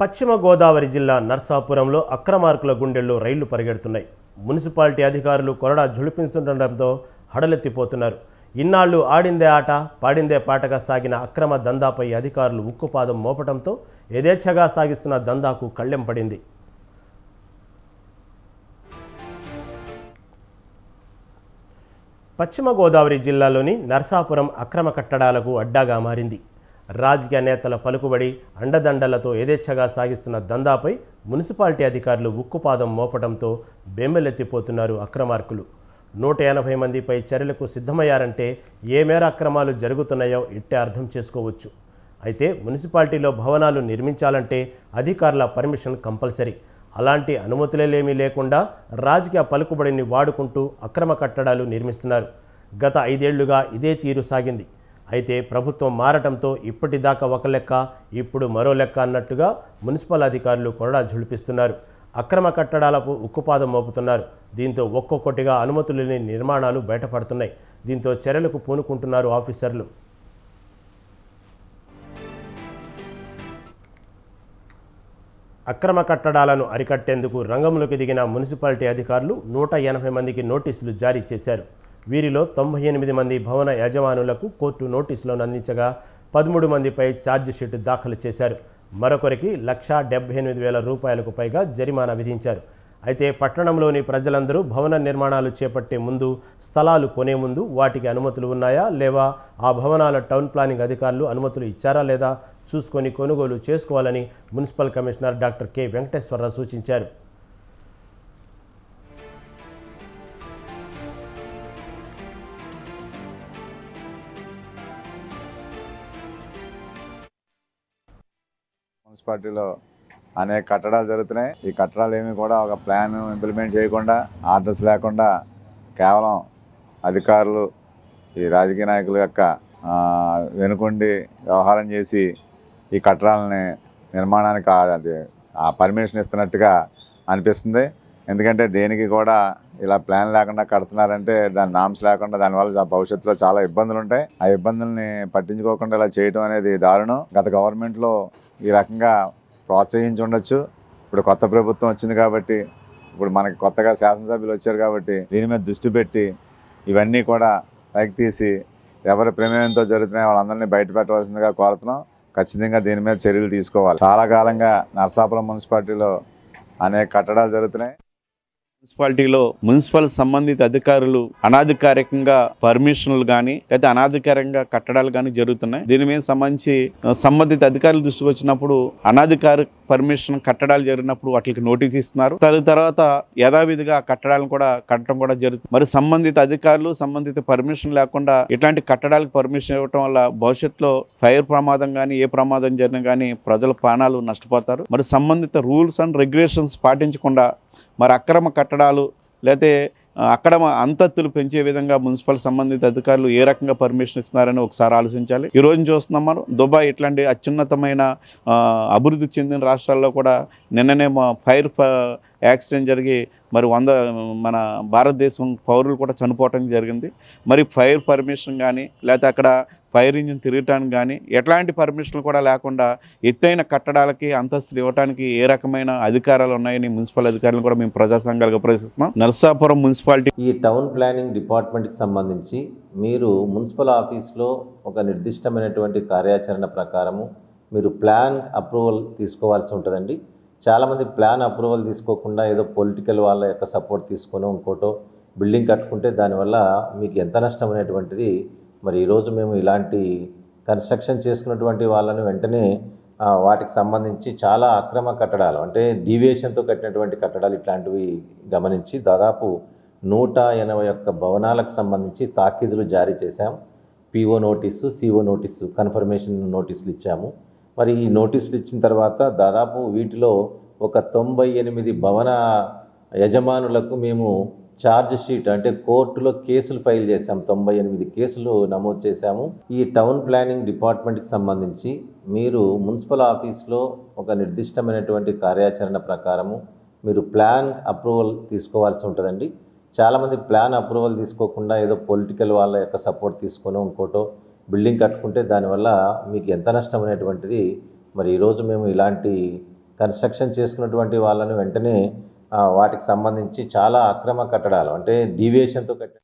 పశ్చిమ గోదావరి జిల్లా నర్సాపురంలో అక్రమార్కుల గుండెల్లో రైళ్లు పరిగెడుతున్నాయి. మున్సిపాలిటీ అధికారులు కొరడా ఝుళిపిస్తుండటంతో హడలెత్తిపోతున్నారు. ఇన్నాళ్లు ఆడిందే ఆట పాడిందే పాటగా సాగిన అక్రమ దందాపై అధికారులు ఉక్కుపాదం మోపడంతో యథేచ్ఛగా సాగిస్తున్న దందాకు కళ్ళెం పడింది. పశ్చిమ గోదావరి జిల్లాలోని నర్సాపురం అక్రమ కట్టడాలకు అడ్డాగా మారింది. రాజకీయ నేతల పలుకుబడి అండదండలతో యథేచ్ఛగా సాగిస్తున్న దందాపై మున్సిపాలిటీ అధికారులు ఉక్కుపాదం మోపడంతో బెంబెలెత్తిపోతున్నారు అక్రమార్కులు. 180 మందిపై చర్యలకు సిద్ధమయ్యారంటే ఏ మేర అక్రమాలు జరుగుతున్నాయో ఇట్టే అర్థం చేసుకోవచ్చు. అయితే మున్సిపాలిటీలో భవనాలు నిర్మించాలంటే అధికారుల పర్మిషన్ కంపల్సరీ. అలాంటి అనుమతులేమీ లేకుండా రాజకీయ పలుకుబడిని వాడుకుంటూ అక్రమ కట్టడాలు నిర్మిస్తున్నారు. గత 5 ఏళ్లుగా ఇదే తీరు సాగింది. అయితే ప్రభుత్వం మారటంతో ఇప్పటిదాకా ఒక లెక్క, ఇప్పుడు మరో లెక్క అన్నట్టుగా మున్సిపల్ అధికారులు కొరడా ఝుళిపిస్తున్నారు. అక్రమ కట్టడాలకు ఉక్కుపాదం మోపుతున్నారు. దీంతో ఒక్కొక్కటిగా అనుమతులు లేని నిర్మాణాలు బయటపడుతున్నాయి. దీంతో చర్యలకు పూనుకుంటున్నారు ఆఫీసర్లు. అక్రమ కట్టడాలను అరికట్టేందుకు రంగంలోకి దిగిన మున్సిపాలిటీ అధికారులు 180 మందికి నోటీసులు జారీ చేశారు. వీరిలో 98 మంది భవన యజమానులకు కోర్టు నోటీసులను అందించగా 13 మందిపై ఛార్జిషీట్ దాఖలు చేశారు. మరొకరికి ₹1,78,000 పైగా జరిమానా విధించారు. అయితే పట్టణంలోని ప్రజలందరూ భవన నిర్మాణాలు చేపట్టే ముందు, స్థలాలు కొనే ముందు వాటికి అనుమతులు ఉన్నాయా లేవా, ఆ భవనాల టౌన్ ప్లానింగ్ అధికారులు అనుమతులు ఇచ్చారా లేదా చూసుకొని కొనుగోలు చేసుకోవాలని municipal commissioner doctor K Venkateswararao సూచించారు. మున్సిపాలిటీలో అనేక కట్టడాలు జరుగుతున్నాయి. ఈ కట్టడాలు ఏమి కూడా ఒక ప్లాన్ ఇంప్లిమెంట్ చేయకుండా, ఆర్డర్స్ లేకుండా కేవలం అధికారులు, ఈ రాజకీయ నాయకుల యొక్క వెనుకొండి వ్యవహారం చేసి ఈ కట్టడాలని నిర్మాణానికి ఆ పర్మిషన్ ఇస్తున్నట్టుగా అనిపిస్తుంది. ఎందుకంటే దేనికి కూడా ఇలా ప్లాన్ లేకుండా కడుతున్నారంటే దాని నామ్స్ లేకుండా దానివల్ల భవిష్యత్తులో చాలా ఇబ్బందులు ఉంటాయి. ఆ ఇబ్బందుల్ని పట్టించుకోకుండా ఇలా చేయడం అనేది దారుణం. గత గవర్నమెంట్లో ఈ రకంగా ప్రోత్సహించి ఉండొచ్చు. ఇప్పుడు కొత్త ప్రభుత్వం వచ్చింది కాబట్టి, ఇప్పుడు మనకి కొత్తగా శాసనసభ్యులు వచ్చారు కాబట్టి దీని మీద దృష్టి పెట్టి ఇవన్నీ కూడా పైకి తీసి ఎవరి ప్రమేయంతో జరుగుతున్నాయో వాళ్ళందరినీ బయట పెట్టవలసిందిగా కోరుతున్నాం. ఖచ్చితంగా దీని మీద చర్యలు తీసుకోవాలి. చాలా కాలంగా నర్సాపురం మున్సిపాలిటీలో అనేక కట్టడాలు జరుగుతున్నాయి. మున్సిపాలిటీలో మున్సిపల్ సంబంధిత అధికారులు అనాధికారికంగా పర్మిషన్లు కానీ లేదా అనాధికారికంగా కట్టడాలు కానీ జరుగుతున్నాయి. దీని మీద సంబంధించి సంబంధిత అధికారులు దృష్టికి వచ్చినప్పుడు అనాధికారిక పర్మిషన్ కట్టడాలు జరిగినప్పుడు వాటికి నోటీస్ ఇస్తున్నారు. తర్వాత యథావిధిగా కట్టడాలను కూడా కట్టడం కూడా జరుగుతుంది. మరి సంబంధిత అధికారులు సంబంధిత పర్మిషన్ లేకుండా ఇట్లాంటి కట్టడాలకు పర్మిషన్ ఇవ్వడం వల్ల భవిష్యత్తులో ఫైర్ ప్రమాదం కానీ ఏ ప్రమాదం జరిగినా కానీ ప్రజల ప్రాణాలు నష్టపోతారు. మరి సంబంధిత రూల్స్ అండ్ రెగ్యులేషన్స్ పాటించకుండా మరి అక్రమ కట్టడాలు లేకపోతే అక్రమ అంతస్తులు పెంచే విధంగా మున్సిపల్ సంబంధిత అధికారులు ఏ రకంగా పర్మిషన్ ఇస్తున్నారని ఒకసారి ఆలోచించాలి. ఈ రోజు చూస్తున్నాం మనం దుబాయ్ ఇట్లాంటి అత్యున్నతమైన అభివృద్ధి చెందిన రాష్ట్రాల్లో కూడా నిన్ననే ఫైర్ యాక్సిడెంట్ జరిగి మరి మన భారతదేశం పౌరులు కూడా చనిపోవటం జరిగింది. మరి ఫైర్ పర్మిషన్ కానీ లేకపోతే అక్కడ ఫైర్ ఇంజిన్ తిరగటానికి కానీ ఎట్లాంటి పర్మిషన్లు కూడా లేకుండా ఎత్తైన కట్టడాలకి అంతస్తులు ఇవ్వడానికి ఏ రకమైన అధికారాలు ఉన్నాయని మున్సిపల్ అధికారులు కూడా మేము ప్రజా సంఘాలుగా ప్రశ్నిస్తున్నాం. నర్సాపురం మున్సిపాలిటీ ఈ టౌన్ ప్లానింగ్ డిపార్ట్మెంట్కి సంబంధించి మీరు మున్సిపల్ ఆఫీస్లో ఒక నిర్దిష్టమైనటువంటి కార్యాచరణ ప్రకారము మీరు ప్లాన్ అప్రూవల్ తీసుకోవాల్సి ఉంటుందండి. చాలామంది ప్లాన్ అప్రూవల్ తీసుకోకుండా ఏదో పొలిటికల్ వాళ్ళ యొక్క సపోర్ట్ తీసుకొని ఇంకోటో బిల్డింగ్ కట్టుకుంటే దానివల్ల మీకు ఎంత నష్టం అనేటువంటిది మరి ఈరోజు మేము ఇలాంటి కన్స్ట్రక్షన్ చేసుకున్నటువంటి వాళ్ళని వెంటనే వాటికి సంబంధించి చాలా అక్రమ కట్టడాలు అంటే డీవియేషన్తో కట్టినటువంటి కట్టడాలు ఇట్లాంటివి గమనించి దాదాపు 181 భవనాలకు సంబంధించి తాకీదులు జారీ చేశాం. PO notice, CO notice, confirmation నోటీసులు ఇచ్చాము. మరి ఈ నోటీసులు ఇచ్చిన తర్వాత దాదాపు వీటిలో ఒక 98 భవన యజమానులకు మేము ఛార్జ్ షీట్ అంటే కోర్టులో కేసులు ఫైల్ చేశాము. 98 కేసులు నమోదు చేశాము. ఈ టౌన్ ప్లానింగ్ డిపార్ట్మెంట్కి సంబంధించి మీరు మున్సిపల్ ఆఫీస్లో ఒక నిర్దిష్టమైనటువంటి కార్యాచరణ ప్రకారము మీరు ప్లాన్ అప్రూవల్ తీసుకోవాల్సి ఉంటుందండి. చాలామంది ప్లాన్ అప్రూవల్ తీసుకోకుండా ఏదో పొలిటికల్ వాళ్ళ యొక్క సపోర్ట్ తీసుకొని ఇంకోటో బిల్డింగ్ కట్టుకుంటే దానివల్ల మీకు ఎంత నష్టం అనేటువంటిది మరి ఈరోజు మేము ఇలాంటి కన్స్ట్రక్షన్ చేసుకున్నటువంటి వాళ్ళని వెంటనే వాటికి సంబంధించి చాలా అక్రమ కట్టడాలు అంటే డీవియేషన్తో కట్టే